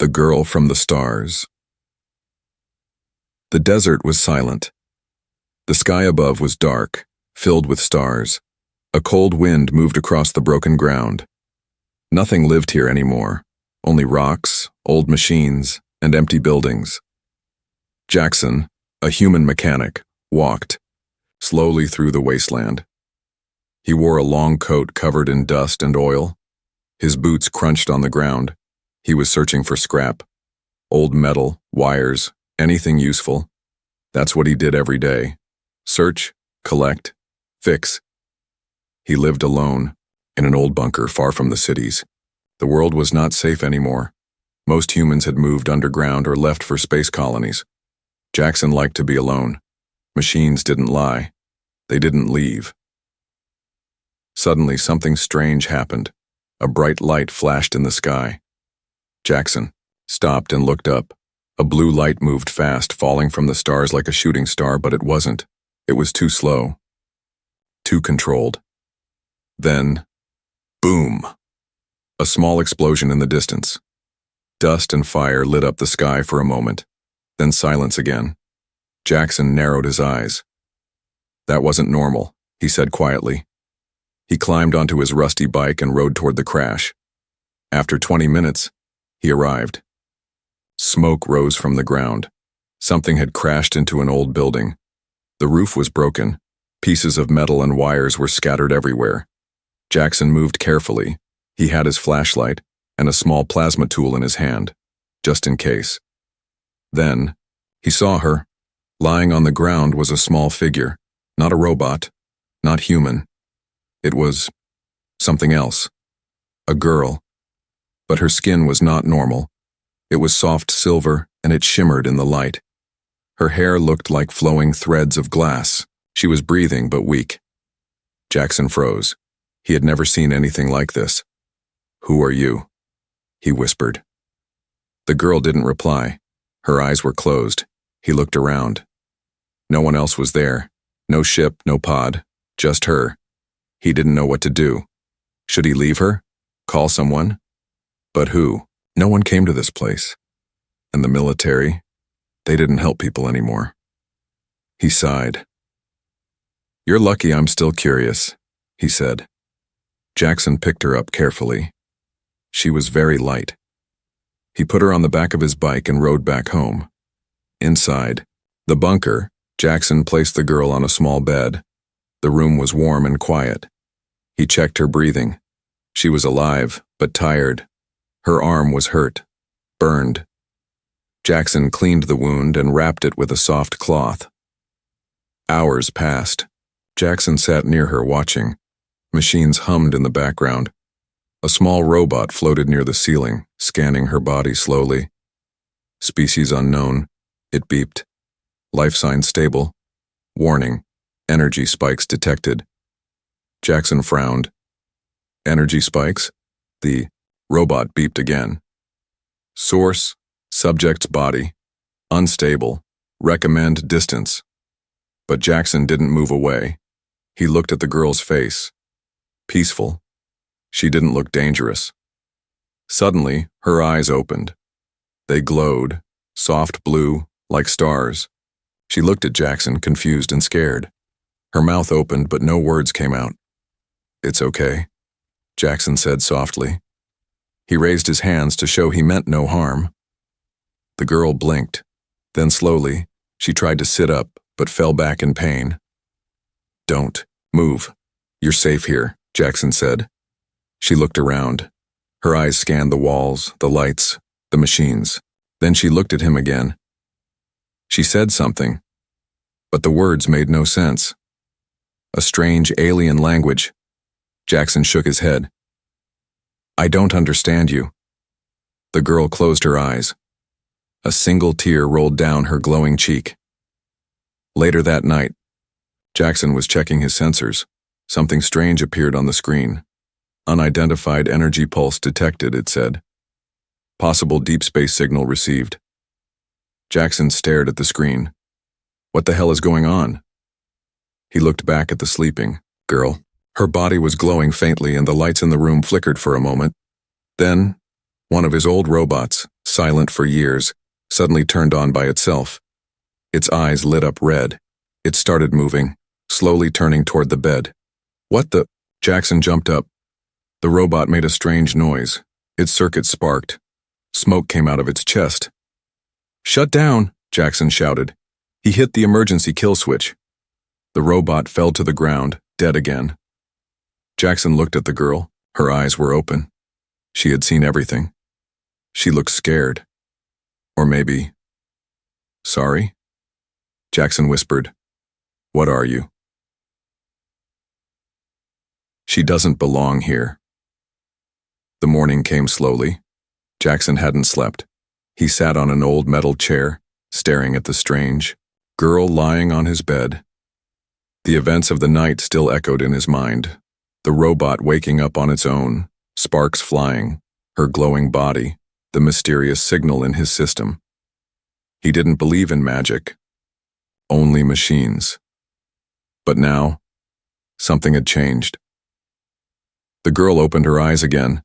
The Girl from the Stars. The desert was silent. The sky above was dark, filled with stars. A cold wind moved across the broken ground. Nothing lived here anymore, only rocks, old machines, and empty buildings. Jackson, a human mechanic, walked slowly through the wasteland. He wore a long coat covered in dust and oil. His boots crunched on the ground. He was searching for scrap, old metal, wires, anything useful. That's what he did every day. Search, collect, fix. He lived alone, in an old bunker far from the cities. The world was not safe anymore. Most humans had moved underground or left for space colonies. Jackson liked to be alone. Machines didn't lie. They didn't leave. Suddenly, something strange happened. A bright light flashed in the sky. Jackson stopped and looked up. A blue light moved fast, falling from the stars like a shooting star, but it wasn't. It was too slow. Too controlled. Then, boom! A small explosion in the distance. Dust and fire lit up the sky for a moment. Then silence again. Jackson narrowed his eyes. That wasn't normal, he said quietly. He climbed onto his rusty bike and rode toward the crash. After 20 minutes, he arrived. Smoke rose from the ground. Something had crashed into an old building. The roof was broken. Pieces of metal and wires were scattered everywhere. Jackson moved carefully. He had his flashlight and a small plasma tool in his hand, just in case. Then, he saw her. Lying on the ground was a small figure, not a robot, not human. It was something else. A girl. But her skin was not normal. It was soft silver, and it shimmered in the light. Her hair looked like flowing threads of glass. She was breathing but weak. Jackson froze. He had never seen anything like this. "Who are you?" he whispered. The girl didn't reply. Her eyes were closed. He looked around. No one else was there. No ship, no pod, just her. He didn't know what to do. Should he leave her? Call someone? But who? No one came to this place. And the military, they didn't help people anymore. He sighed. "You're lucky I'm still curious," he said. Jackson picked her up carefully. She was very light. He put her on the back of his bike and rode back home. Inside the bunker, Jackson placed the girl on a small bed. The room was warm and quiet. He checked her breathing. She was alive, but tired. Her arm was hurt, burned. Jackson cleaned the wound and wrapped it with a soft cloth. Hours passed. Jackson sat near her watching. Machines hummed in the background. A small robot floated near the ceiling, scanning her body slowly. Species unknown, it beeped. Life sign stable. Warning, energy spikes detected. Jackson frowned. Energy spikes? The robot beeped again. Source, subject's body. Unstable. Recommend distance. But Jackson didn't move away. He looked at the girl's face. Peaceful. She didn't look dangerous. Suddenly, her eyes opened. They glowed, soft blue, like stars. She looked at Jackson, confused and scared. Her mouth opened, but no words came out. "It's okay," Jackson said softly. He raised his hands to show he meant no harm. The girl blinked. Then slowly, she tried to sit up, but fell back in pain. "Don't move. You're safe here," Jackson said. She looked around. Her eyes scanned the walls, the lights, the machines. Then she looked at him again. She said something, but the words made no sense. A strange alien language. Jackson shook his head. "I don't understand you." The girl closed her eyes. A single tear rolled down her glowing cheek. Later that night, Jackson was checking his sensors. Something strange appeared on the screen. Unidentified energy pulse detected, it said. Possible deep space signal received. Jackson stared at the screen. What the hell is going on? He looked back at the sleeping girl. Her body was glowing faintly and the lights in the room flickered for a moment. Then, One of his old robots, silent for years, suddenly turned on by itself. Its eyes lit up red. It started moving, slowly turning toward the bed. What the? Jackson jumped up. The robot made a strange noise. Its circuit sparked. Smoke came out of its chest. "Shut down," Jackson shouted. He hit the emergency kill switch. The robot fell to the ground, dead again. Jackson looked at the girl. Her eyes were open. She had seen everything. She looked scared. Or maybe... Sorry? Jackson whispered. What are you? She doesn't belong here. The morning came slowly. Jackson hadn't slept. He sat on an old metal chair, staring at the strange girl lying on his bed. The events of the night still echoed in his mind. The robot waking up on its own, sparks flying, her glowing body, the mysterious signal in his system. He didn't believe in magic. Only machines. But now, something had changed. The girl opened her eyes again.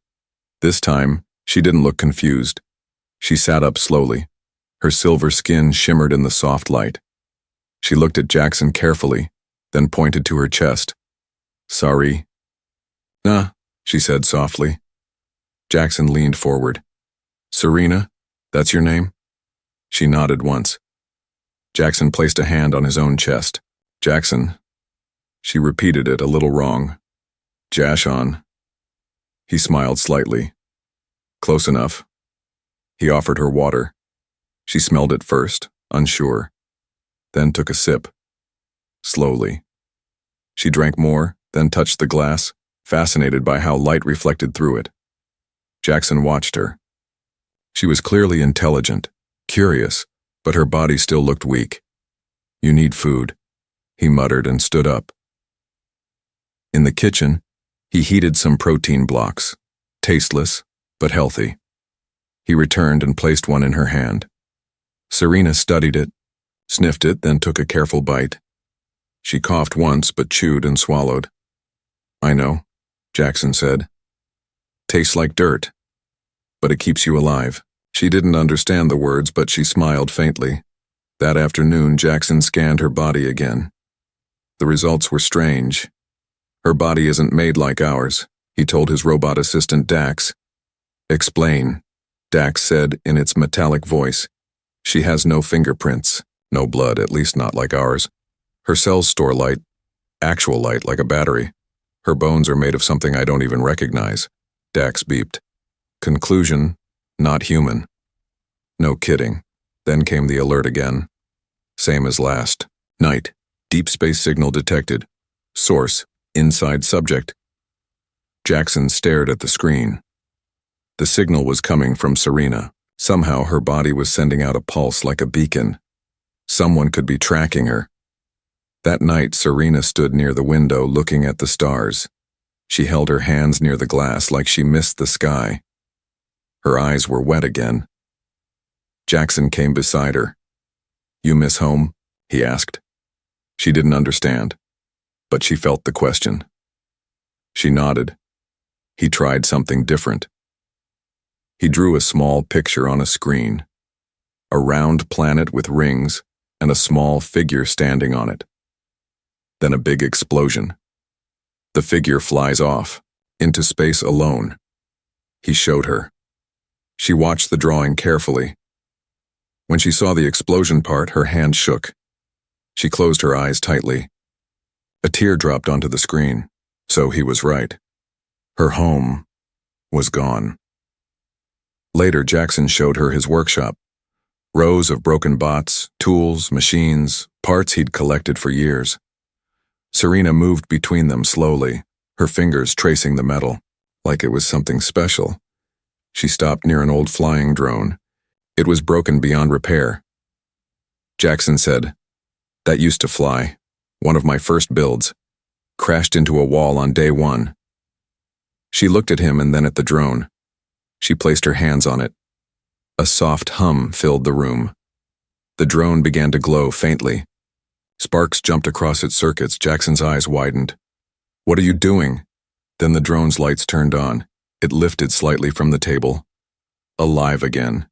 This time, she didn't look confused. She sat up slowly. Her silver skin shimmered in the soft light. She looked at Jackson carefully, then pointed to her chest. Sorry. Nah, she said softly. Jackson leaned forward. Serena, that's your name? She nodded once. Jackson placed a hand on his own chest. Jackson. She repeated it a little wrong. Jashon. He smiled slightly. Close enough. He offered her water. She smelled it first, unsure, then took a sip. Slowly. She drank more, then touched the glass, fascinated by how light reflected through it. Jackson watched her. She was clearly intelligent, curious, but her body still looked weak. You need food, he muttered and stood up. In the kitchen, he heated some protein blocks, tasteless, but healthy. He returned and placed one in her hand. Serena studied it, sniffed it, then took a careful bite. She coughed once but chewed and swallowed. I know, Jackson said. Tastes like dirt, but it keeps you alive. She didn't understand the words, but she smiled faintly. That afternoon, Jackson scanned her body again. The results were strange. Her body isn't made like ours, he told his robot assistant Dax. Explain, Dax said in its metallic voice. She has no fingerprints, no blood, at least not like ours. Her cells store light, actual light like a battery. Her bones are made of something I don't even recognize. Dax beeped. Conclusion, not human. No kidding. Then came the alert again. Same as last. Night. Deep space signal detected. Source, inside subject. Jackson stared at the screen. The signal was coming from Serena. Somehow her body was sending out a pulse like a beacon. Someone could be tracking her. That night, Serena stood near the window looking at the stars. She held her hands near the glass like she missed the sky. Her eyes were wet again. Jackson came beside her. You miss home? He asked. She didn't understand, but she felt the question. She nodded. He tried something different. He drew a small picture on a screen. A round planet with rings and a small figure standing on it. Then a big explosion. The figure flies off, into space alone. He showed her. She watched the drawing carefully. When she saw the explosion part, her hand shook. She closed her eyes tightly. A tear dropped onto the screen. So he was right. Her home was gone. Later, Jackson showed her his workshop. Rows of broken bots, tools, machines, parts he'd collected for years. Serena moved between them slowly, her fingers tracing the metal, like it was something special. She stopped near an old flying drone. It was broken beyond repair. Jackson said, That used to fly. One of my first builds. Crashed into a wall on day one. She looked at him and then at the drone. She placed her hands on it. A soft hum filled the room. The drone began to glow faintly. Sparks jumped across its circuits. Jackson's eyes widened. What are you doing? Then the drone's lights turned on. It lifted slightly from the table. Alive again.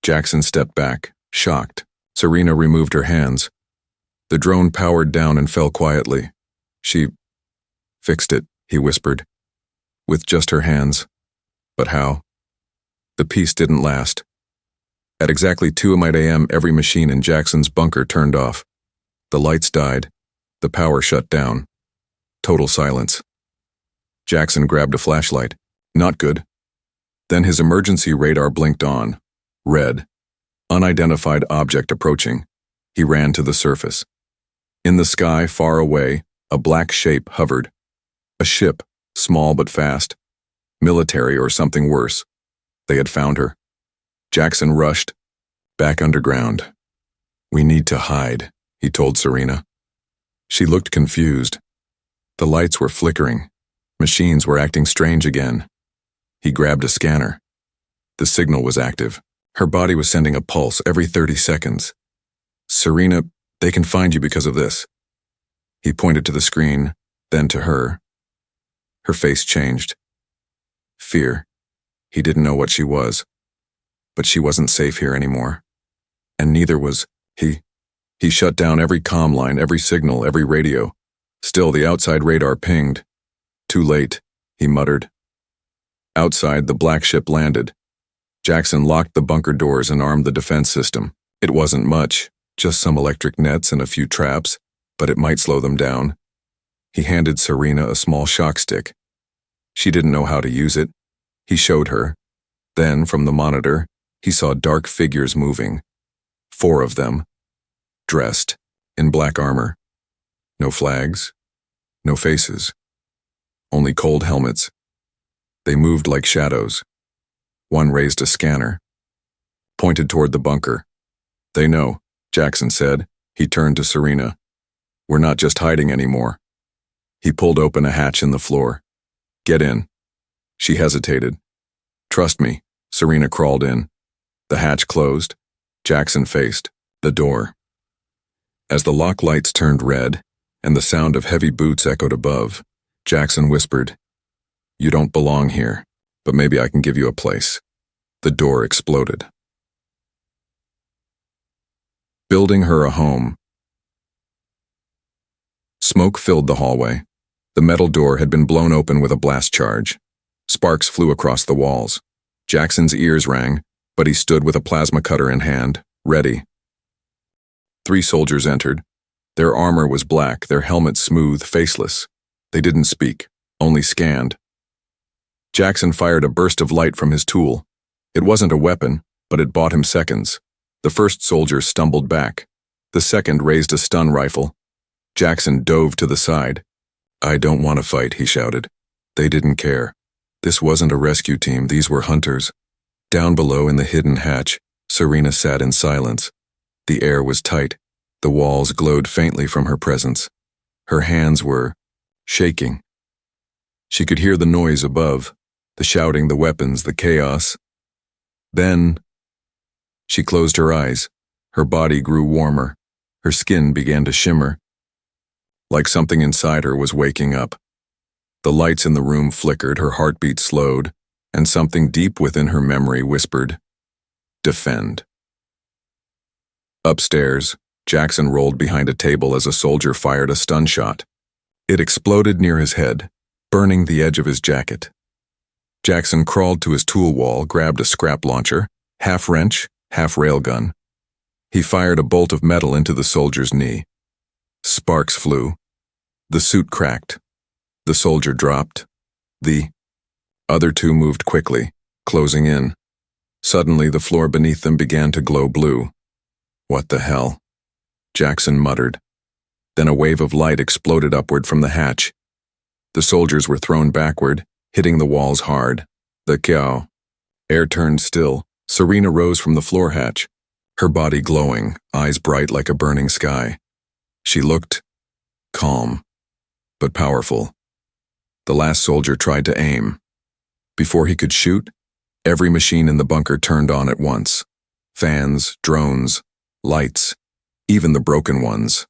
Jackson stepped back, shocked. Serena removed her hands. The drone powered down and fell quietly. She fixed it, he whispered, with just her hands. But how? The peace didn't last. At exactly 2 a.m., every machine in Jackson's bunker turned off. The lights died. The power shut down. Total silence. Jackson grabbed a flashlight. Not good. Then his emergency radar blinked on. Red. Unidentified object approaching. He ran to the surface. In the sky, far away, a black shape hovered. A ship, small but fast. Military or something worse. They had found her. Jackson rushed. Back underground. We need to hide, he told Serena. She looked confused. The lights were flickering. Machines were acting strange again. He grabbed a scanner. The signal was active. Her body was sending a pulse every 30 seconds. Serena, they can find you because of this. He pointed to the screen, then to her. Her face changed. Fear. He didn't know what she was. But she wasn't safe here anymore. And neither was he. He shut down every comm line, every signal, every radio. Still, the outside radar pinged. Too late, he muttered. Outside, the black ship landed. Jackson locked the bunker doors and armed the defense system. It wasn't much, just some electric nets and a few traps, but it might slow them down. He handed Serena a small shock stick. She didn't know how to use it. He showed her. Then, from the monitor, he saw dark figures moving. 4 of them. Dressed, in black armor. No flags. No faces. Only cold helmets. They moved like shadows. One raised a scanner. Pointed toward the bunker. They know, Jackson said. He turned to Serena. We're not just hiding anymore. He pulled open a hatch in the floor. Get in. She hesitated. Trust me. Serena crawled in. The hatch closed. Jackson faced the door. As the lock lights turned red and the sound of heavy boots echoed above, Jackson whispered, You don't belong here, but maybe I can give you a place. The door exploded. Building her a home. Smoke filled the hallway. The metal door had been blown open with a blast charge. Sparks flew across the walls. Jackson's ears rang, but he stood with a plasma cutter in hand, ready. 3 soldiers entered. Their armor was black, their helmets smooth, faceless. They didn't speak, only scanned. Jackson fired a burst of light from his tool. It wasn't a weapon, but it bought him seconds. The first soldier stumbled back. The second raised a stun rifle. Jackson dove to the side. I don't want to fight, he shouted. They didn't care. This wasn't a rescue team, these were hunters. Down below in the hidden hatch, Serena sat in silence. The air was tight. The walls glowed faintly from her presence. Her hands were shaking. She could hear the noise above, the shouting, the weapons, the chaos. Then, she closed her eyes. Her body grew warmer. Her skin began to shimmer. Like something inside her was waking up. The lights in the room flickered, her heartbeat slowed, and something deep within her memory whispered, Defend. Upstairs, Jackson rolled behind a table as a soldier fired a stun shot. It exploded near his head, burning the edge of his jacket. Jackson crawled to his tool wall, grabbed a scrap launcher, half wrench, half railgun. He fired a bolt of metal into the soldier's knee. Sparks flew. The suit cracked. The soldier dropped. The other 2 moved quickly, closing in. Suddenly, the floor beneath them began to glow blue. What the hell? Jackson muttered. Then a wave of light exploded upward from the hatch. The soldiers were thrown backward, hitting the walls hard. The cow. Air turned still. Serena rose from the floor hatch, her body glowing, eyes bright like a burning sky. She looked calm, but powerful. The last soldier tried to aim. Before he could shoot, every machine in the bunker turned on at once. Fans, drones, lights, even the broken ones.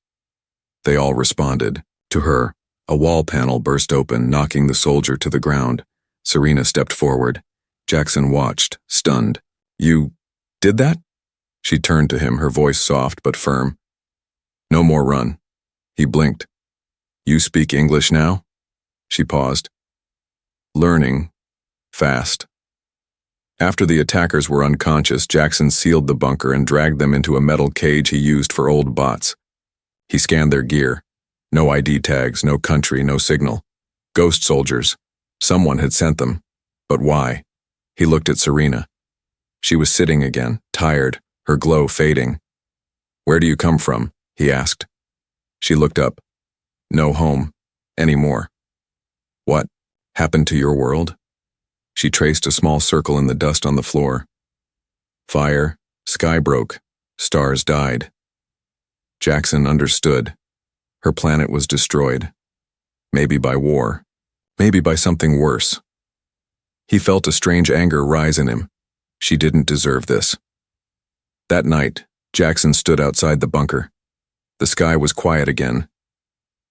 They all responded. To her, a wall panel burst open, knocking the soldier to the ground. Serena stepped forward. Jackson watched, stunned. You did that? She turned to him, her voice soft but firm. No more run. He blinked. You speak English now? She paused. Learning. Fast. After the attackers were unconscious, Jackson sealed the bunker and dragged them into a metal cage he used for old bots. He scanned their gear. No ID tags, no country, no signal. Ghost soldiers. Someone had sent them. But why? He looked at Serena. She was sitting again, tired, her glow fading. Where do you come from? He asked. She looked up. No home. Anymore. What happened to your world? She traced a small circle in the dust on the floor. Fire, sky broke, stars died. Jackson understood. Her planet was destroyed. Maybe by war. Maybe by something worse. He felt a strange anger rise in him. She didn't deserve this. That night, Jackson stood outside the bunker. The sky was quiet again.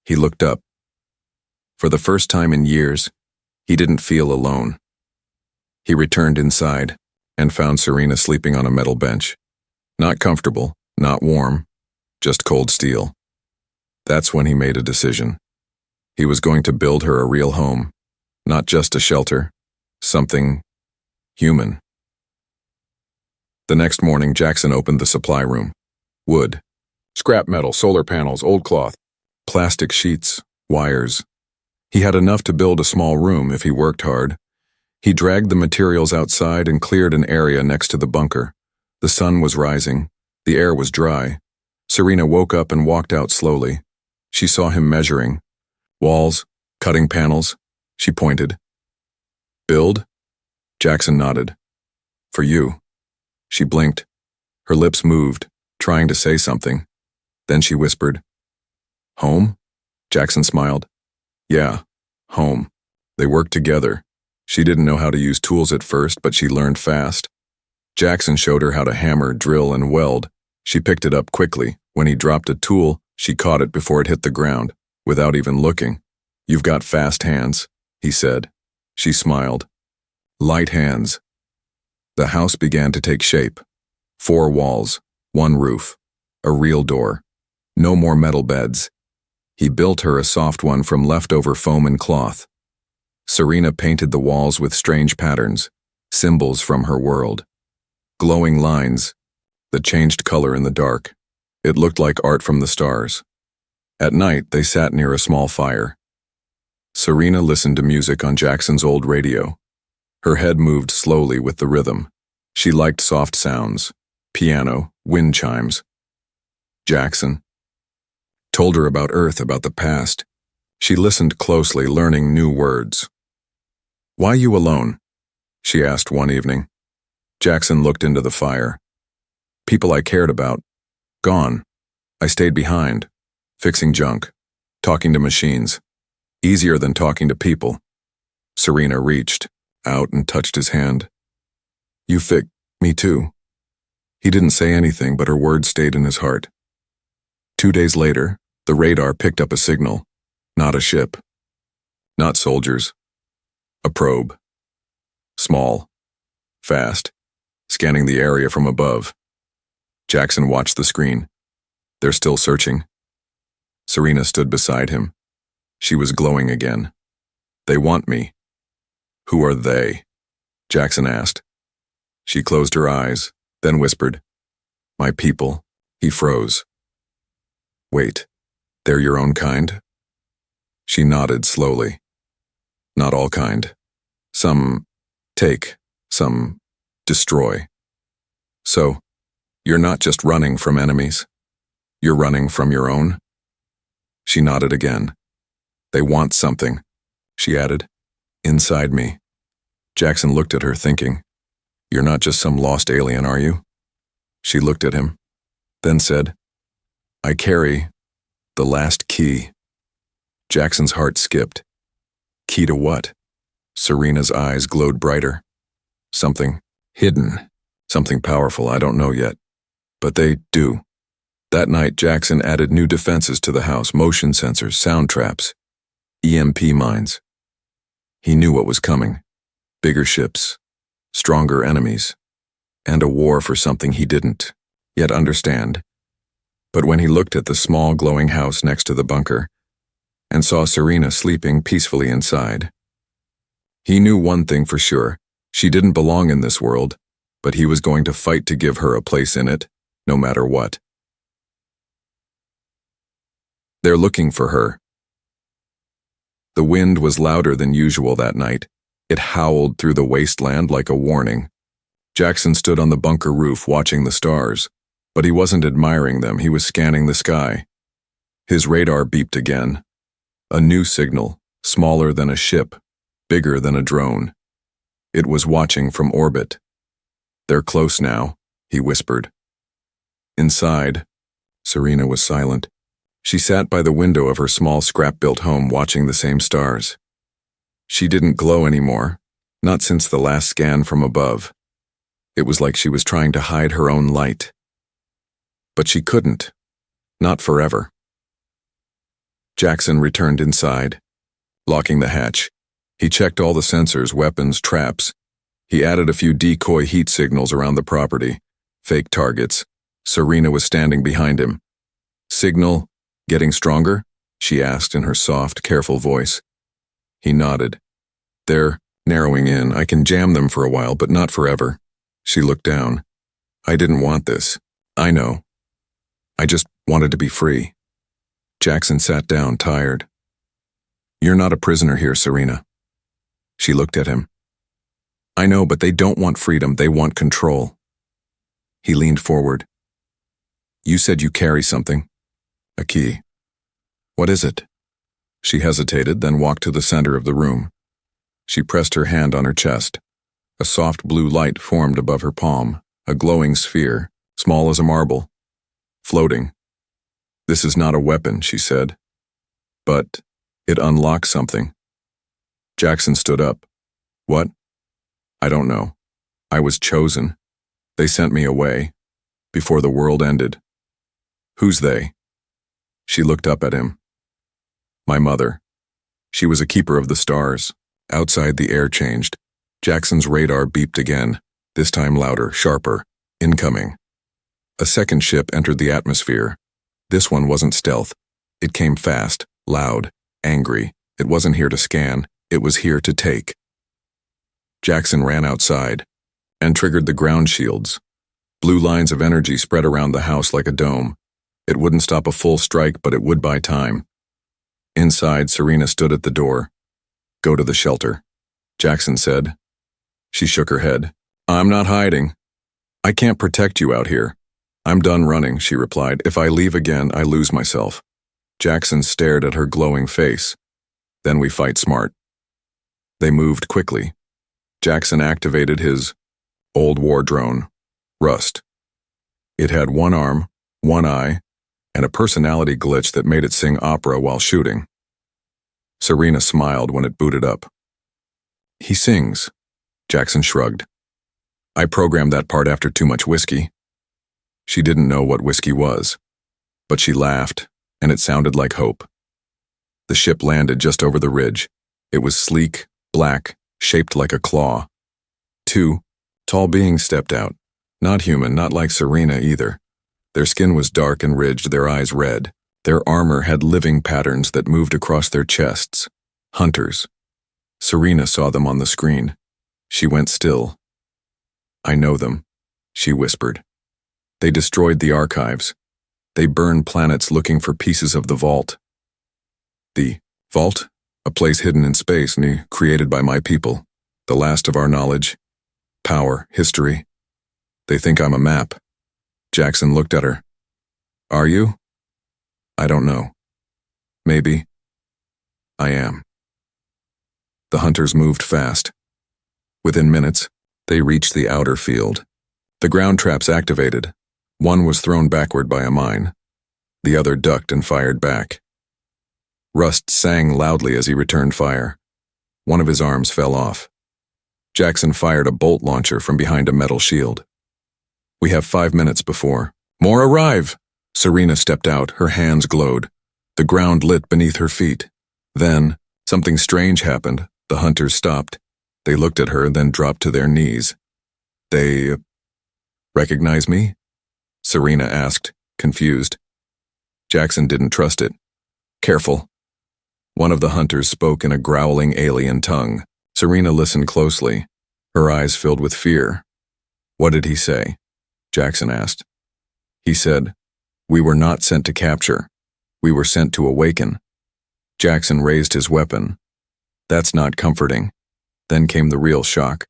He looked up. For the first time in years, he didn't feel alone. He returned inside and found Serena sleeping on a metal bench. Not comfortable, not warm, just cold steel. That's when he made a decision. He was going to build her a real home, not just a shelter, something human. The next morning, Jackson opened the supply room. Wood, scrap metal, solar panels, old cloth, plastic sheets, wires. He had enough to build a small room if he worked hard. He dragged the materials outside and cleared an area next to the bunker. The sun was rising. The air was dry. Serena woke up and walked out slowly. She saw him measuring. Walls, cutting panels. She pointed. Build? Jackson nodded. For you. She blinked. Her lips moved, trying to say something. Then she whispered. Home? Jackson smiled. Yeah, home. They worked together. She didn't know how to use tools at first, but she learned fast. Jackson showed her how to hammer, drill, and weld. She picked it up quickly. When he dropped a tool, she caught it before it hit the ground, without even looking. You've got fast hands, he said. She smiled. Light hands. The house began to take shape. 4 walls, 1 roof, a real door. No more metal beds. He built her a soft one from leftover foam and cloth. Serena painted the walls with strange patterns, symbols from her world. Glowing lines that changed color in the dark. It looked like art from the stars. At night, they sat near a small fire. Serena listened to music on Jackson's old radio. Her head moved slowly with the rhythm. She liked soft sounds, piano, wind chimes. Jackson told her about Earth, about the past. She listened closely, learning new words. Why you alone? She asked one evening. Jackson looked into the fire. People I cared about, gone. I stayed behind, fixing junk, talking to machines. Easier than talking to people. Serena reached out and touched his hand. You me too. He didn't say anything, but her words stayed in his heart. 2 days later, the radar picked up a signal. Not a ship. Not soldiers. A probe. Small. Fast. Scanning the area from above. Jackson watched the screen. They're still searching. Serena stood beside him. She was glowing again. They want me. Who are they? Jackson asked. She closed her eyes, then whispered, My people. He froze. Wait, they're your own kind? She nodded slowly. Not all kind. Some take, some destroy. So, you're not just running from enemies. You're running from your own? She nodded again. They want something, she added. Inside me. Jackson looked at her, thinking, You're not just some lost alien, are you? She looked at him, then said, I carry the last key. Jackson's heart skipped. Key to what? Serena's eyes glowed brighter. Something hidden, something powerful, I don't know yet. But they do. That night, Jackson added new defenses to the house, motion sensors, sound traps, EMP mines. He knew what was coming. Bigger ships, stronger enemies, and a war for something he didn't yet understand. But when he looked at the small glowing house next to the bunker and saw Serena sleeping peacefully inside, he knew one thing for sure: she didn't belong in this world, but he was going to fight to give her a place in it, no matter what. They're looking for her. The wind was louder than usual that night. It howled through the wasteland like a warning. Jackson stood on the bunker roof watching the stars, but he wasn't admiring them, he was scanning the sky. His radar beeped again. A new signal, smaller than a ship, bigger than a drone. It was watching from orbit. "They're close now," he whispered. Inside, Serena was silent. She sat by the window of her small scrap-built home watching the same stars. She didn't glow anymore, not since the last scan from above. It was like she was trying to hide her own light. But she couldn't. Not forever. Jackson returned inside. Locking the hatch, he checked all the sensors, weapons, traps. He added a few decoy heat signals around the property. Fake targets. Serena was standing behind him. "Signal getting stronger?" she asked in her soft, careful voice. He nodded. "They're narrowing in. I can jam them for a while, but not forever." She looked down. "I didn't want this. I know. I just wanted to be free." Jackson sat down, tired. "You're not a prisoner here, Serena." She looked at him. "I know, but they don't want freedom. They want control." He leaned forward. "You said you carry something. A key. What is it?" She hesitated, then walked to the center of the room. She pressed her hand on her chest. A soft blue light formed above her palm, a glowing sphere, small as a marble, floating. "This is not a weapon," she said, "but it unlocks something." Jackson stood up. "What?" "I don't know. I was chosen. They sent me away, before the world ended." "Who's they?" She looked up at him. "My mother. She was a keeper of the stars." Outside, the air changed. Jackson's radar beeped again, this time louder, sharper. "Incoming." A second ship entered the atmosphere. This one wasn't stealth. It came fast, loud, angry. It wasn't here to scan. It was here to take. Jackson ran outside and triggered the ground shields. Blue lines of energy spread around the house like a dome. It wouldn't stop a full strike, but it would buy time. Inside, Serena stood at the door. "Go to the shelter," Jackson said. She shook her head. "I'm not hiding. I can't protect you out here." "I'm done running," she replied. "If I leave again, I lose myself." Jackson stared at her glowing face. "Then we fight smart." They moved quickly. Jackson activated his old war drone, Rust. It had one arm, one eye, and a personality glitch that made it sing opera while shooting. Serena smiled when it booted up. "He sings," Jackson shrugged. "I programmed that part after too much whiskey." She didn't know what whiskey was, but she laughed, and it sounded like hope. The ship landed just over the ridge. It was sleek, black, shaped like a claw. Two tall beings stepped out. Not human, not like Serena either. Their skin was dark and ridged, their eyes red. Their armor had living patterns that moved across their chests. Hunters. Serena saw them on the screen. She went still. "I know them," she whispered. "They destroyed the archives. They burned planets looking for pieces of the vault." "The vault? A place hidden in space, created by my people. The last of our knowledge. Power, history. They think I'm a map." Jackson looked at her. "Are you?" "I don't know. Maybe. I am." The hunters moved fast. Within minutes, they reached the outer field. The ground traps activated. One was thrown backward by a mine. The other ducked and fired back. Rust sang loudly as he returned fire. One of his arms fell off. Jackson fired a bolt launcher from behind a metal shield. "We have 5 minutes before." "More arrive!" Serena stepped out, her hands glowed. The ground lit beneath her feet. Then, something strange happened. The hunters stopped. They looked at her, then dropped to their knees. They recognize me? Serena asked, confused. Jackson didn't trust it. Careful. One of the hunters spoke in a growling alien tongue. Serena listened closely, her eyes filled with fear. What did he say? Jackson asked. He said, "We were not sent to capture. We were sent to awaken." Jackson raised his weapon. That's not comforting. Then came the real shock.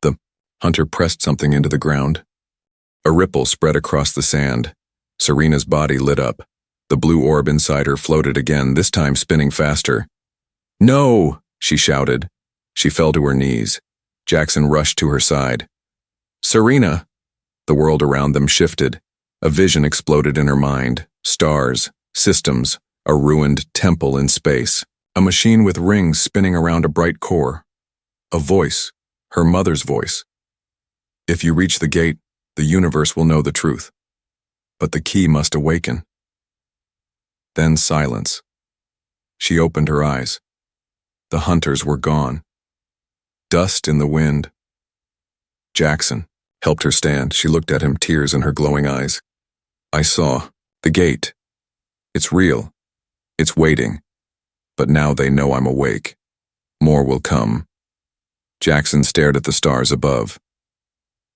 The hunter pressed something into the ground. A ripple spread across the sand. Serena's body lit up. The blue orb inside her floated again, this time spinning faster. "No!" she shouted. She fell to her knees. Jackson rushed to her side. "Serena!" The world around them shifted. A vision exploded in her mind. Stars, systems, a ruined temple in space. A machine with rings spinning around a bright core. A voice, her mother's voice. "If you reach the gate, the universe will know the truth. But the key must awaken." Then silence. She opened her eyes. The hunters were gone. Dust in the wind. Jackson helped her stand. She looked at him, tears in her glowing eyes. "I saw the gate. It's real. It's waiting. But now they know I'm awake. More will come." Jackson stared at the stars above.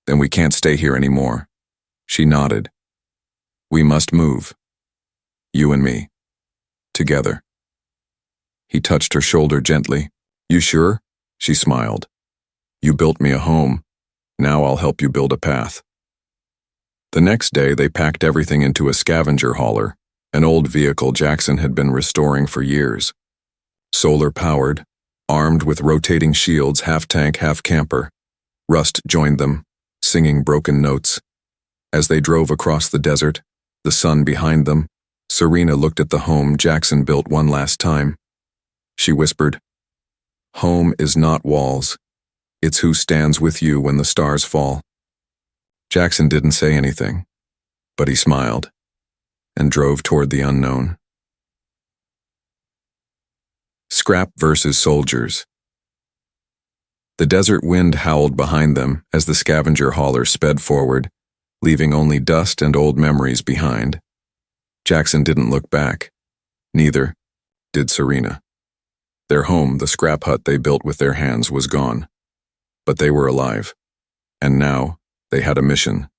"Then we can't stay here anymore." She nodded. "We must move. You and me. Together." He touched her shoulder gently. "You sure?" She smiled. "You built me a home. Now I'll help you build a path." The next day they packed everything into a scavenger hauler, an old vehicle Jackson had been restoring for years. Solar-powered, armed with rotating shields, half-tank, half-camper. Rust joined them, singing broken notes. As they drove across the desert, the sun behind them, Serena looked at the home Jackson built one last time. She whispered, "Home is not walls. It's who stands with you when the stars fall." Jackson didn't say anything, but he smiled and drove toward the unknown. Scrap versus soldiers. The desert wind howled behind them as the scavenger hauler sped forward, leaving only dust and old memories behind. Jackson didn't look back. Neither did Serena. Their home, the scrap hut they built with their hands, was gone. But they were alive. And now they had a mission.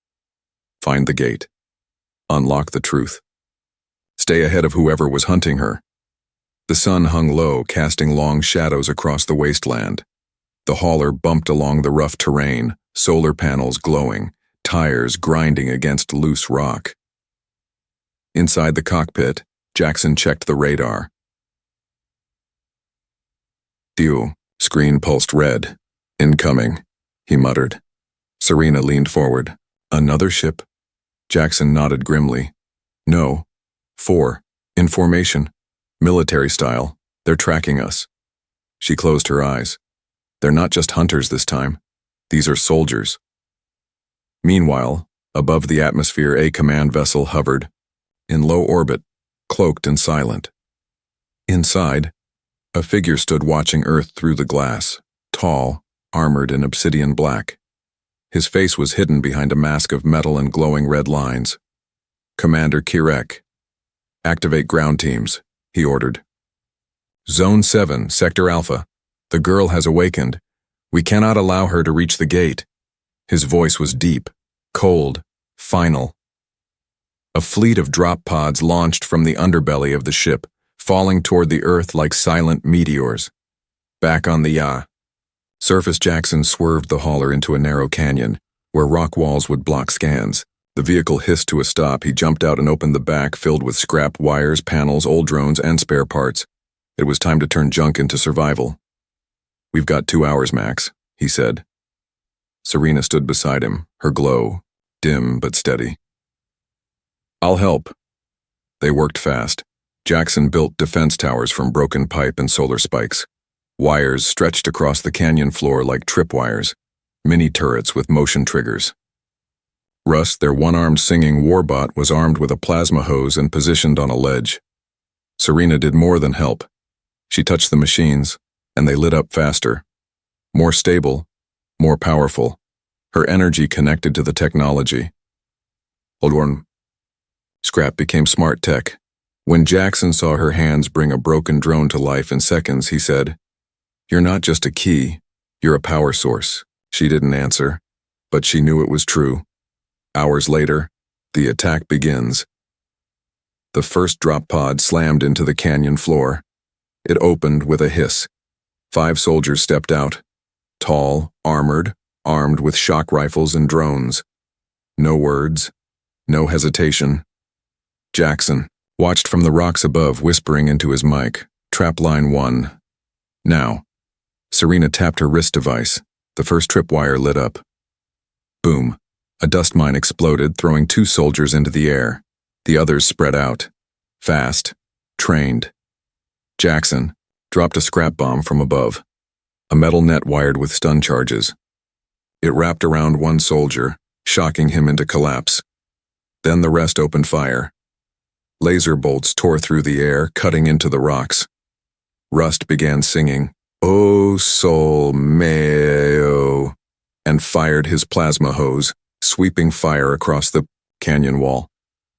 Find the gate. Unlock the truth. Stay ahead of whoever was hunting her. The sun hung low, casting long shadows across the wasteland. The hauler bumped along the rough terrain, solar panels glowing, tires grinding against loose rock. Inside the cockpit, Jackson checked the radar. "Dew." Screen pulsed red. "Incoming," he muttered. Serena leaned forward. "Another ship?" Jackson nodded grimly. "No. 4. In formation. Military style. They're tracking us." She closed her eyes. "They're not just hunters this time. These are soldiers." Meanwhile, above the atmosphere, a command vessel hovered, in low orbit, cloaked and silent. Inside, a figure stood watching Earth through the glass, tall, armored in obsidian black. His face was hidden behind a mask of metal and glowing red lines. "Commander Kirek. Activate ground teams," he ordered. "Zone 7, Sector Alpha. The girl has awakened. We cannot allow her to reach the gate." His voice was deep, cold, final. A fleet of drop pods launched from the underbelly of the ship, falling toward the Earth like silent meteors. Back on the yacht. Surface Jackson swerved the hauler into a narrow canyon, where rock walls would block scans. The vehicle hissed to a stop. He jumped out and opened the back, filled with scrap wires, panels, old drones, and spare parts. It was time to turn junk into survival. "We've got 2 hours, Max," he said. Serena stood beside him, her glow, dim but steady. "I'll help." They worked fast. Jackson built defense towers from broken pipe and solar spikes. Wires stretched across the canyon floor like tripwires, mini turrets with motion triggers. Russ, their one-armed singing warbot, was armed with a plasma hose and positioned on a ledge. Serena did more than help. She touched the machines, and they lit up faster. More stable, more powerful. Her energy connected to the technology. Hold on. Scrap became smart tech. When Jackson saw her hands bring a broken drone to life in seconds, he said, "You're not just a key, you're a power source." She didn't answer, but she knew it was true. Hours later, the attack begins. The first drop pod slammed into the canyon floor. It opened with a hiss. 5 soldiers stepped out. Tall, armored, armed with shock rifles and drones. No words, no hesitation. Jackson watched from the rocks above, whispering into his mic, "Trapline 1. Now." Serena tapped her wrist device. The first tripwire lit up. Boom. A dust mine exploded, throwing 2 soldiers into the air. The others spread out. Fast. Trained. Jackson dropped a scrap bomb from above. A metal net wired with stun charges. It wrapped around 1 soldier, shocking him into collapse. Then the rest opened fire. Laser bolts tore through the air, cutting into the rocks. Rust began singing, "O Sol Meo," and fired his plasma hose, sweeping fire across the canyon wall.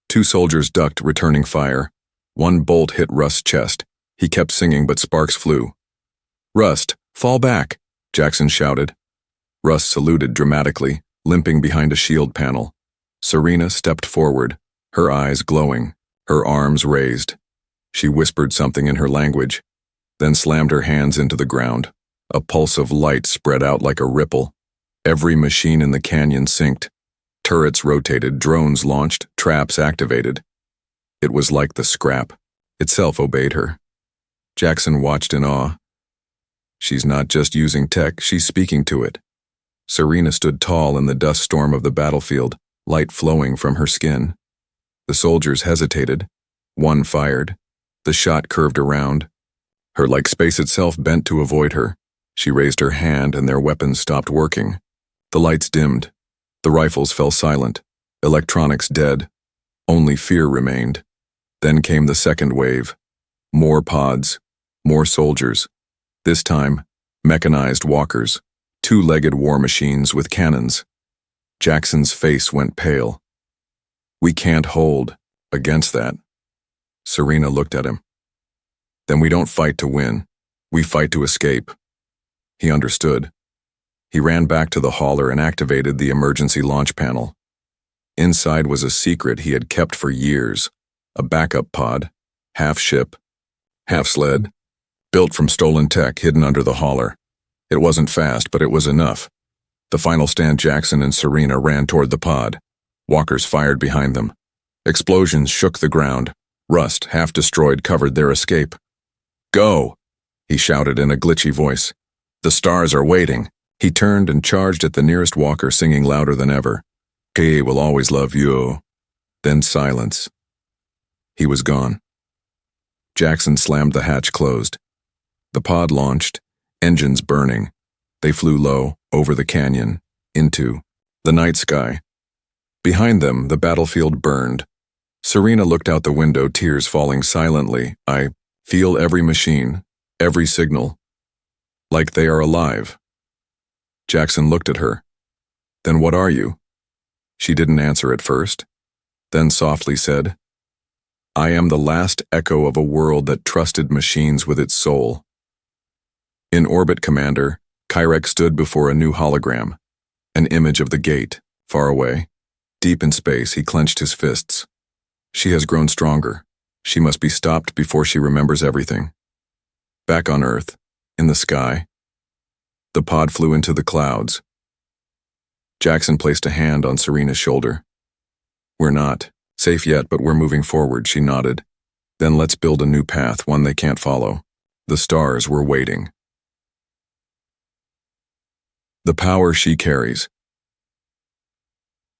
2 soldiers ducked, returning fire. 1 bolt hit Rust's chest. He kept singing, but sparks flew. "Rust, fall back," Jackson shouted. Rust saluted dramatically, limping behind a shield panel. Serena stepped forward, her eyes glowing, her arms raised. She whispered something in her language, then slammed her hands into the ground. A pulse of light spread out like a ripple. Every machine in the canyon synced. Turrets rotated, drones launched, traps activated. It was like the scrap itself obeyed her. Jackson watched in awe. She's not just using tech, she's speaking to it. Serena stood tall in the dust storm of the battlefield, light flowing from her skin. The soldiers hesitated. 1 fired. The shot curved around. Her like space itself bent to avoid her. She raised her hand and their weapons stopped working. The lights dimmed. The rifles fell silent. Electronics dead. Only fear remained. Then came the second wave. More pods. More soldiers. This time, mechanized walkers. 2-legged war machines with cannons. Jackson's face went pale. "We can't hold against that." Serena looked at him. "Then we don't fight to win. We fight to escape." He understood. He ran back to the hauler and activated the emergency launch panel. Inside was a secret he had kept for years. A backup pod, half ship, half sled, built from stolen tech hidden under the hauler. It wasn't fast, but it was enough. The final stand, Jackson and Serena ran toward the pod. Walkers fired behind them. Explosions shook the ground. Rust, half destroyed, covered their escape. "Go!" he shouted in a glitchy voice. "The stars are waiting." He turned and charged at the nearest walker, singing louder than ever. "Kay will always love you." Then silence. He was gone. Jackson slammed the hatch closed. The pod launched, engines burning. They flew low, over the canyon, into the night sky. Behind them, the battlefield burned. Serena looked out the window, tears falling silently. "I feel every machine, every signal, like they are alive." Jackson looked at her. "Then what are you?" She didn't answer at first, then softly said, "I am the last echo of a world that trusted machines with its soul." In orbit, Commander, Kyrek stood before a new hologram, an image of the gate, far away. Deep in space, he clenched his fists. She has grown stronger. She must be stopped before she remembers everything. Back on Earth, in the sky, the pod flew into the clouds. Jackson placed a hand on Serena's shoulder. "We're not safe yet, but we're moving forward," she nodded. "Then let's build a new path, one they can't follow." The stars were waiting. The power she carries.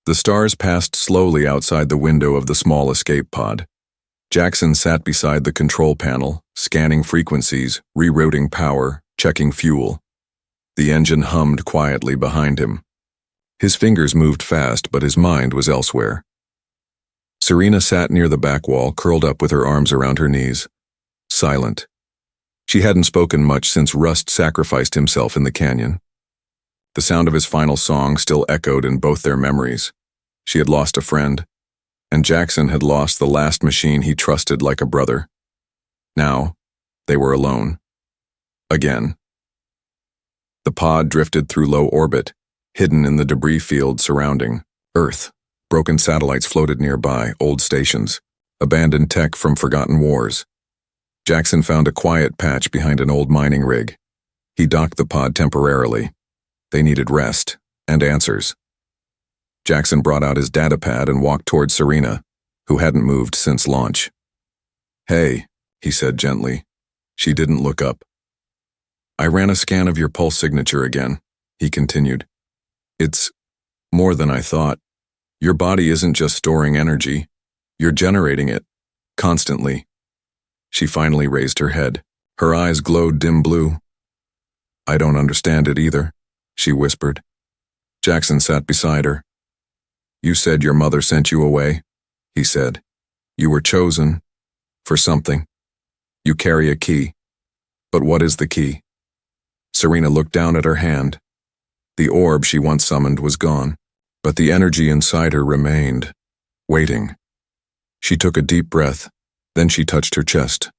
The stars passed slowly outside the window of the small escape pod. Jackson sat beside the control panel, scanning frequencies, rerouting power, checking fuel. The engine hummed quietly behind him. His fingers moved fast, but his mind was elsewhere. Serena sat near the back wall, curled up with her arms around her knees. Silent. She hadn't spoken much since Rust sacrificed himself in the canyon. The sound of his final song still echoed in both their memories. She had lost a friend, and Jackson had lost the last machine he trusted like a brother. Now, they were alone. Again. The pod drifted through low orbit, hidden in the debris field surrounding Earth. Broken satellites floated nearby, old stations, abandoned tech from forgotten wars. Jackson found a quiet patch behind an old mining rig. He docked the pod temporarily. They needed rest and answers. Jackson brought out his datapad and walked toward Serena, who hadn't moved since launch. "Hey," he said gently. She didn't look up. "I ran a scan of your pulse signature again," he continued. "It's more than I thought. Your body isn't just storing energy. You're generating it, constantly." She finally raised her head. Her eyes glowed dim blue. "I don't understand it either," she whispered. Jackson sat beside her. "You said your mother sent you away," he said. "You were chosen for something. You carry a key. But what is the key?" Serena looked down at her hand. The orb she once summoned was gone, but the energy inside her remained, waiting. She took a deep breath, then she touched her chest.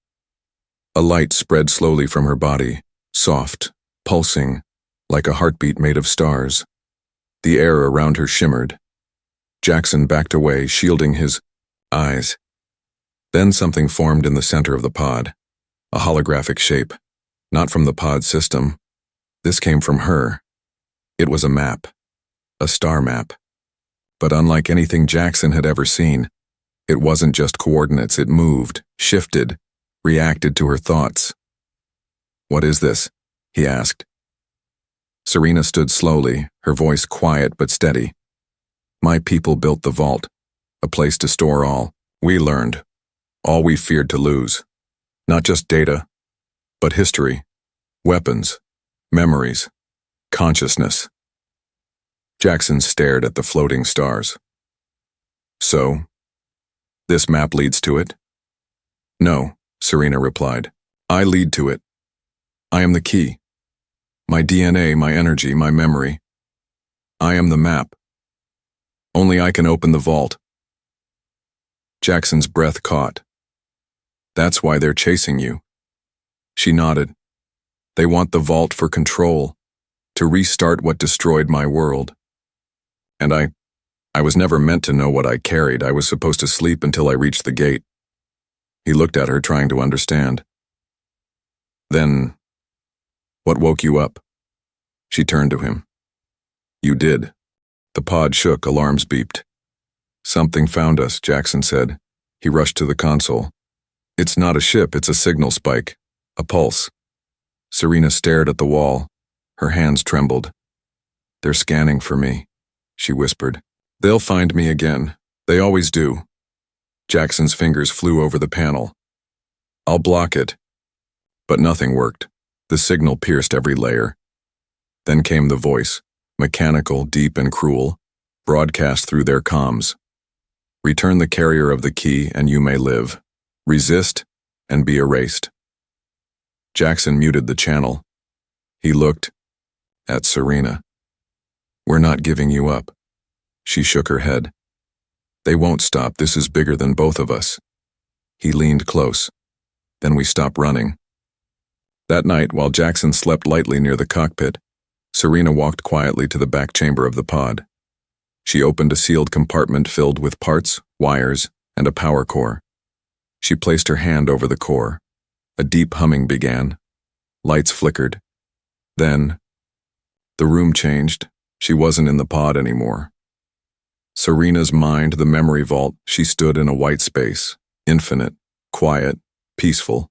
A light spread slowly from her body, soft, pulsing, like a heartbeat made of stars. The air around her shimmered. Jackson backed away, shielding his eyes. Then something formed in the center of the pod, a holographic shape, not from the pod system. This came from her. It was a map, a star map. But unlike anything Jackson had ever seen, it wasn't just coordinates. It moved, shifted, reacted to her thoughts. "What is this?" he asked. Serena stood slowly, her voice quiet but steady. "My people built the vault, a place to store all we learned, all we feared to lose. Not just data, but history, weapons, memories, consciousness." Jackson stared at the floating stars. "So, this map leads to it?" "No," Serena replied. "I lead to it. I am the key. My DNA, my energy, my memory. I am the map. Only I can open the vault." Jackson's breath caught. "That's why they're chasing you." She nodded. "They want the vault for control, to restart what destroyed my world. And I was never meant to know what I carried. I was supposed to sleep until I reached the gate." He looked at her, trying to understand. "Then, what woke you up?" She turned to him. "You did." The pod shook, alarms beeped. "Something found us," Jackson said. He rushed to the console. "It's not a ship, it's a signal spike. A pulse." Serena stared at the wall. Her hands trembled. "They're scanning for me," she whispered. "They'll find me again. They always do." Jackson's fingers flew over the panel. "I'll block it." But nothing worked. The signal pierced every layer. Then came the voice, mechanical, deep and cruel, broadcast through their comms. "Return the carrier of the key and you may live. Resist and be erased." Jackson muted the channel. He looked at Serena. "We're not giving you up." She shook her head. "They won't stop. This is bigger than both of us." He leaned close. "Then we stop running." That night, while Jackson slept lightly near the cockpit, Serena walked quietly to the back chamber of the pod. She opened a sealed compartment filled with parts, wires, and a power core. She placed her hand over the core. A deep humming began. Lights flickered. Then, the room changed. She wasn't in the pod anymore. Serena's mind, the memory vault, she stood in a white space, infinite, quiet, peaceful.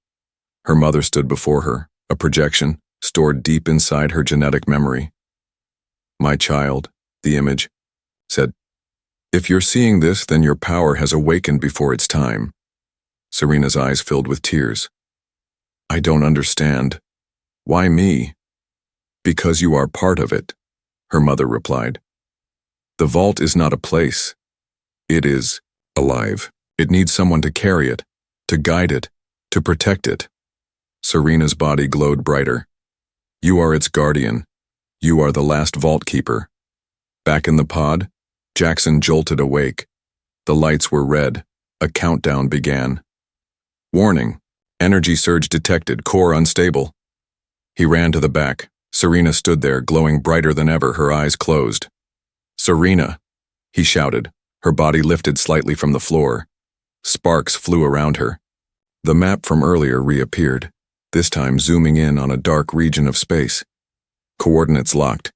Her mother stood before her, a projection, stored deep inside her genetic memory. "My child," the image said, "if you're seeing this, then your power has awakened before its time." Serena's eyes filled with tears. "I don't understand. Why me?" "Because you are part of it," her mother replied. "The vault is not a place. It is alive. It needs someone to carry it, to guide it, to protect it." Serena's body glowed brighter. "You are its guardian. You are the last vault keeper. Back in the pod, Jackson jolted awake. The lights were red. A countdown began. Warning. Energy surge detected. Core unstable. He ran to the back. Serena stood there, glowing brighter than ever, her eyes closed. "Serena!" he shouted. Her body lifted slightly from the floor. Sparks flew around her. The map from earlier reappeared, this time zooming in on a dark region of space. Coordinates locked.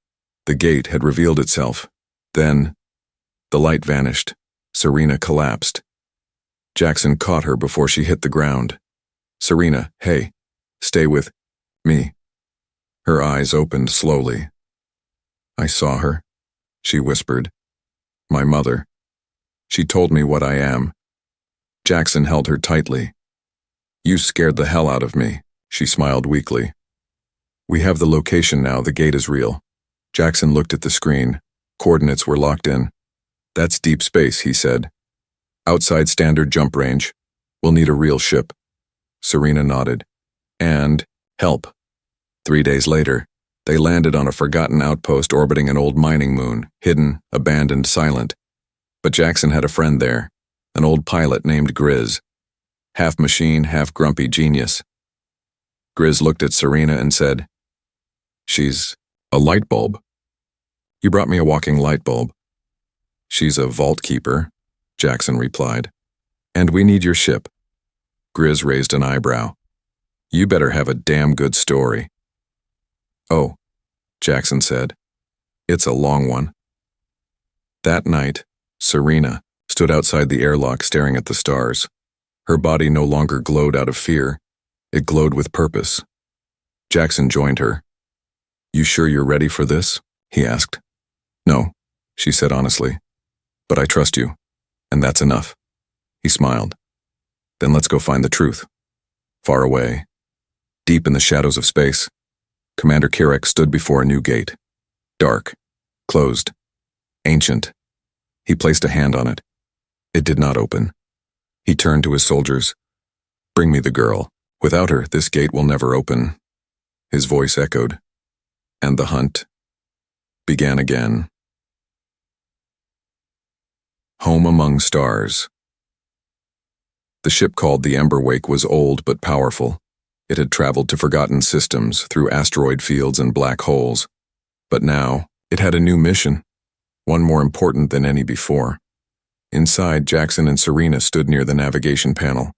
The gate had revealed itself. Then, the light vanished. Serena collapsed. Jackson caught her before she hit the ground. "Serena, hey, stay with me." Her eyes opened slowly. "I saw her," she whispered. "My mother. She told me what I am." Jackson held her tightly. "You scared the hell out of me," she smiled weakly. "We have the location now. The gate is real." Jackson looked at the screen. Coordinates were locked in. "That's deep space," he said. "Outside standard jump range. We'll need a real ship." Serena nodded. "And help." 3 days later, they landed on a forgotten outpost orbiting an old mining moon, hidden, abandoned, silent. But Jackson had a friend there, an old pilot named Grizz. Half machine, half grumpy genius. Grizz looked at Serena and said, "She's a light bulb. You brought me a walking light bulb." "She's a vault keeper," Jackson replied. "And we need your ship." Grizz raised an eyebrow. "You better have a damn good story." "Oh," Jackson said. "It's a long one." That night, Serena stood outside the airlock staring at the stars. Her body no longer glowed out of fear. It glowed with purpose. Jackson joined her. "You sure you're ready for this?" he asked. "No," she said honestly. "But I trust you, and that's enough." He smiled. "Then let's go find the truth." Far away, deep in the shadows of space, Commander Kirek stood before a new gate. Dark, closed, ancient. He placed a hand on it. It did not open. He turned to his soldiers. "Bring me the girl. Without her, this gate will never open." His voice echoed. And the hunt began again. Home among stars. The ship called the Emberwake was old but powerful. It had traveled to forgotten systems, through asteroid fields and black holes. But now, it had a new mission, one more important than any before. Inside, Jackson and Serena stood near the navigation panel.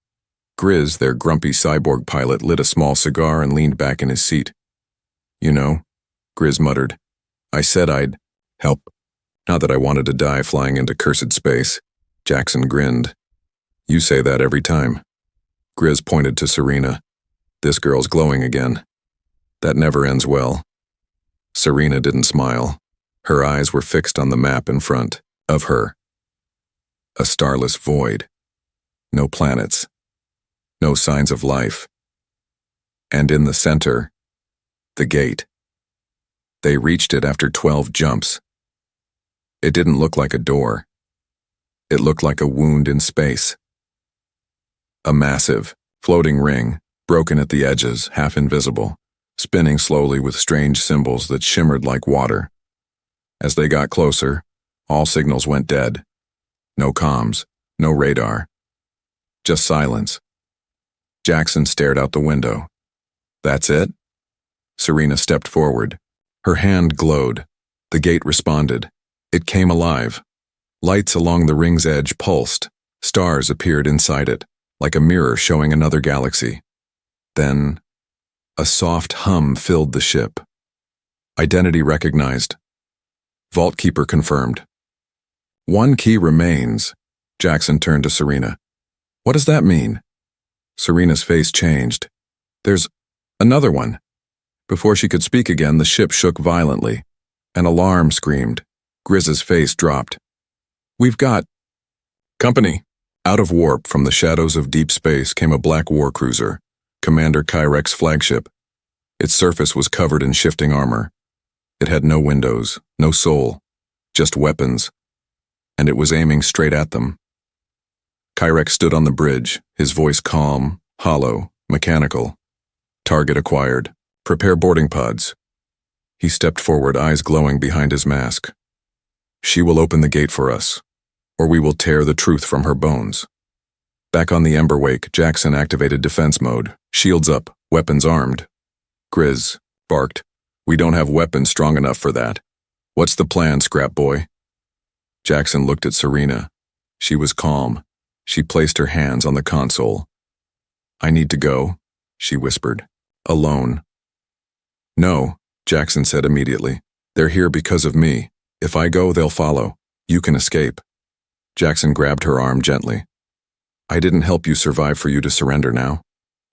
Grizz, their grumpy cyborg pilot, lit a small cigar and leaned back in his seat. "You know," Grizz muttered, "I said I'd help. Not that I wanted to die flying into cursed space." Jackson grinned. "You say that every time." Grizz pointed to Serena. "This girl's glowing again. That never ends well." Serena didn't smile. Her eyes were fixed on the map in front of her. A starless void. No planets. No signs of life. And in the center, the gate. They reached it after 12 jumps. It didn't look like a door. It looked like a wound in space. A massive, floating ring, broken at the edges, half invisible, spinning slowly with strange symbols that shimmered like water. As they got closer, all signals went dead. No comms, no radar. Just silence. Jackson stared out the window. "That's it?" Serena stepped forward. Her hand glowed. The gate responded. It came alive. Lights along the ring's edge pulsed. Stars appeared inside it, like a mirror showing another galaxy. Then, a soft hum filled the ship. Identity recognized. Vault Keeper confirmed. "One key remains." Jackson turned to Serena. "What does that mean?" Serena's face changed. "There's another one." Before she could speak again, the ship shook violently. An alarm screamed. Grizz's face dropped. "We've got company." Out of warp from the shadows of deep space came a black warcruiser, Commander Kyrek's flagship. Its surface was covered in shifting armor. It had no windows, no soul, just weapons, and it was aiming straight at them. Kyrek stood on the bridge, his voice calm, hollow, mechanical. "Target acquired. Prepare boarding pods." He stepped forward, eyes glowing behind his mask. She will open the gate for us, or we will tear the truth from her bones. Back on the Ember Wake, Jackson activated defense mode, shields up, weapons armed. Grizz barked, "We don't have weapons strong enough for that. What's the plan, Scrap Boy?" Jackson looked at Serena. She was calm. She placed her hands on the console. "I need to go," she whispered. "Alone." "No," Jackson said immediately. "They're here because of me. If I go, they'll follow. You can escape." Jackson grabbed her arm gently. "I didn't help you survive for you to surrender now."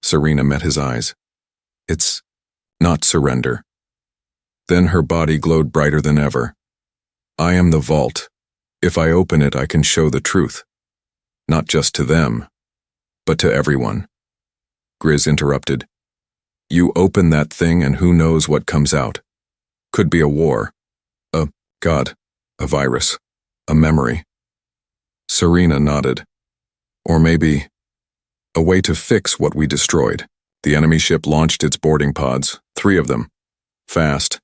Serena met his eyes. "It's not surrender." Then her body glowed brighter than ever. "I am the vault. If I open it, I can show the truth. Not just to them, but to everyone." Grizz interrupted. "You open that thing and who knows what comes out. Could be a war, a god, a virus, a memory." Serena nodded. "Or maybe a way to fix what we destroyed." The enemy ship launched its boarding pods, 3 of them. Fast,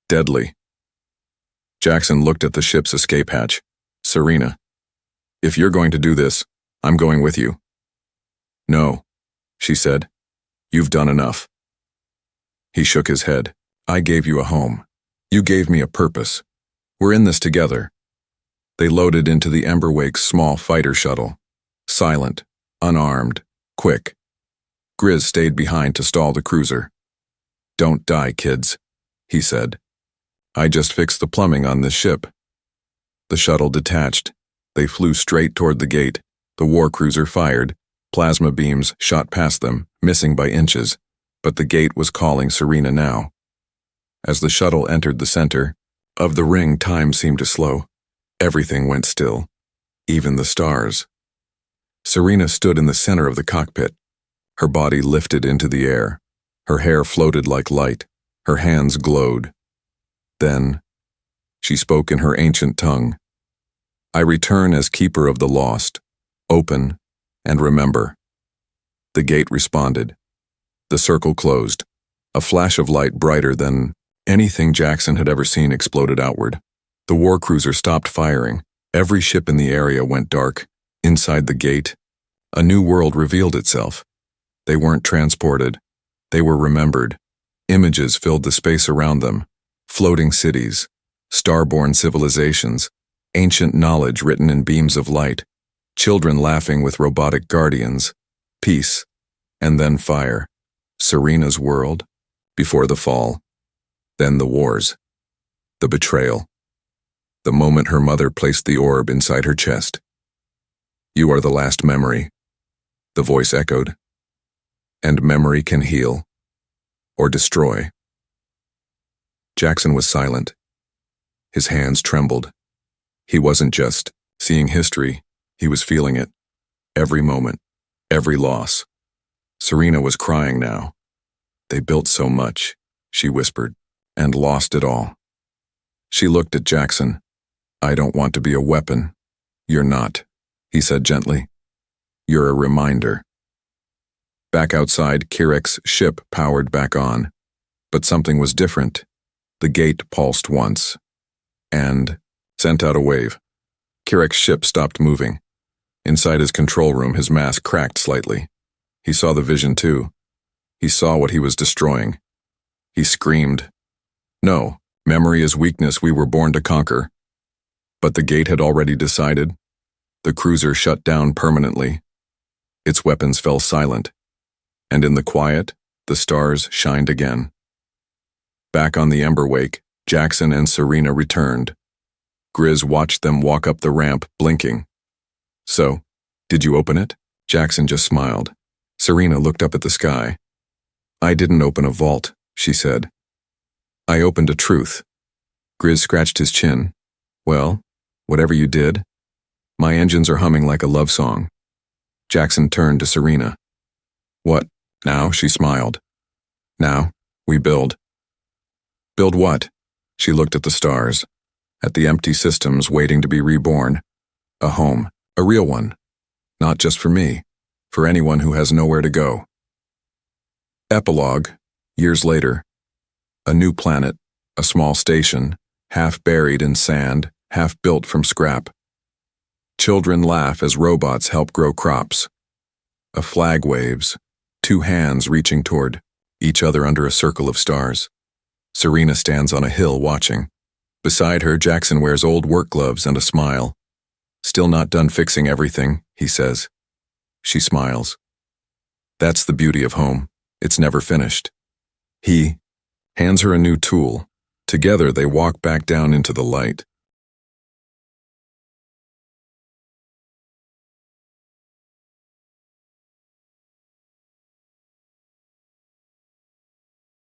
deadly. Jackson looked at the ship's escape hatch. "Serena, if you're going to do this, I'm going with you." "No," she said. "You've done enough." He shook his head. "I gave you a home. You gave me a purpose. We're in this together." They loaded into the Ember Wake's small fighter shuttle. Silent, unarmed, quick. Grizz stayed behind to stall the cruiser. "Don't die, kids," he said. "I just fixed the plumbing on this ship." The shuttle detached. They flew straight toward the gate. The war cruiser fired. Plasma beams shot past them, missing by inches, but the gate was calling Serena now. As the shuttle entered the center of the ring, time seemed to slow. Everything went still, even the stars. Serena stood in the center of the cockpit. Her body lifted into the air. Her hair floated like light. Her hands glowed. Then, she spoke in her ancient tongue. "I return as keeper of the lost. Open and remember." The gate responded. The circle closed. A flash of light brighter than anything Jackson had ever seen exploded outward. The war cruiser stopped firing. Every ship in the area went dark. Inside the gate, a new world revealed itself. They weren't transported. They were remembered. Images filled the space around them. Floating cities, starborn civilizations, ancient knowledge written in beams of light, children laughing with robotic guardians, peace, and then fire. Serena's world, before the fall. Then the wars. The betrayal. The moment her mother placed the orb inside her chest. "You are the last memory," the voice echoed. "And memory can heal, or destroy." Jackson was silent. His hands trembled. He wasn't just seeing history, he was feeling it. Every moment, every loss. Serena was crying now. "They built so much," she whispered, "and lost it all." She looked at Jackson. "I don't want to be a weapon." "You're not," he said gently. "You're a reminder." Back outside, Kirek's ship powered back on. But something was different. The gate pulsed once, and sent out a wave. Kirek's ship stopped moving. Inside his control room, his mask cracked slightly. He saw the vision too. He saw what he was destroying. He screamed. "No, memory is weakness we were born to conquer." But the gate had already decided. The cruiser shut down permanently. Its weapons fell silent. And in the quiet, the stars shined again. Back on the Ember Wake, Jackson and Serena returned. Grizz watched them walk up the ramp, blinking. "So, did you open it?" Jackson just smiled. Serena looked up at the sky. "I didn't open a vault," she said. "I opened a truth." Grizz scratched his chin. "Well, whatever you did, my engines are humming like a love song." Jackson turned to Serena. "What, now?" she smiled. "Now, we build." "Build what?" She looked at the stars, at the empty systems waiting to be reborn. A home, a real one. Not just for me, for anyone who has nowhere to go. Epilogue, years later. A new planet, A small station, half buried in sand, half built from scrap. Children laugh as robots help grow crops. A flag waves, two hands reaching toward each other under a circle of stars. Serena stands on a hill watching. Beside her, Jackson wears old work gloves and a smile. Still not done fixing everything, he says. She smiles. That's the beauty of home. It's never finished. He hands her a new tool. Together they walk back down into the light.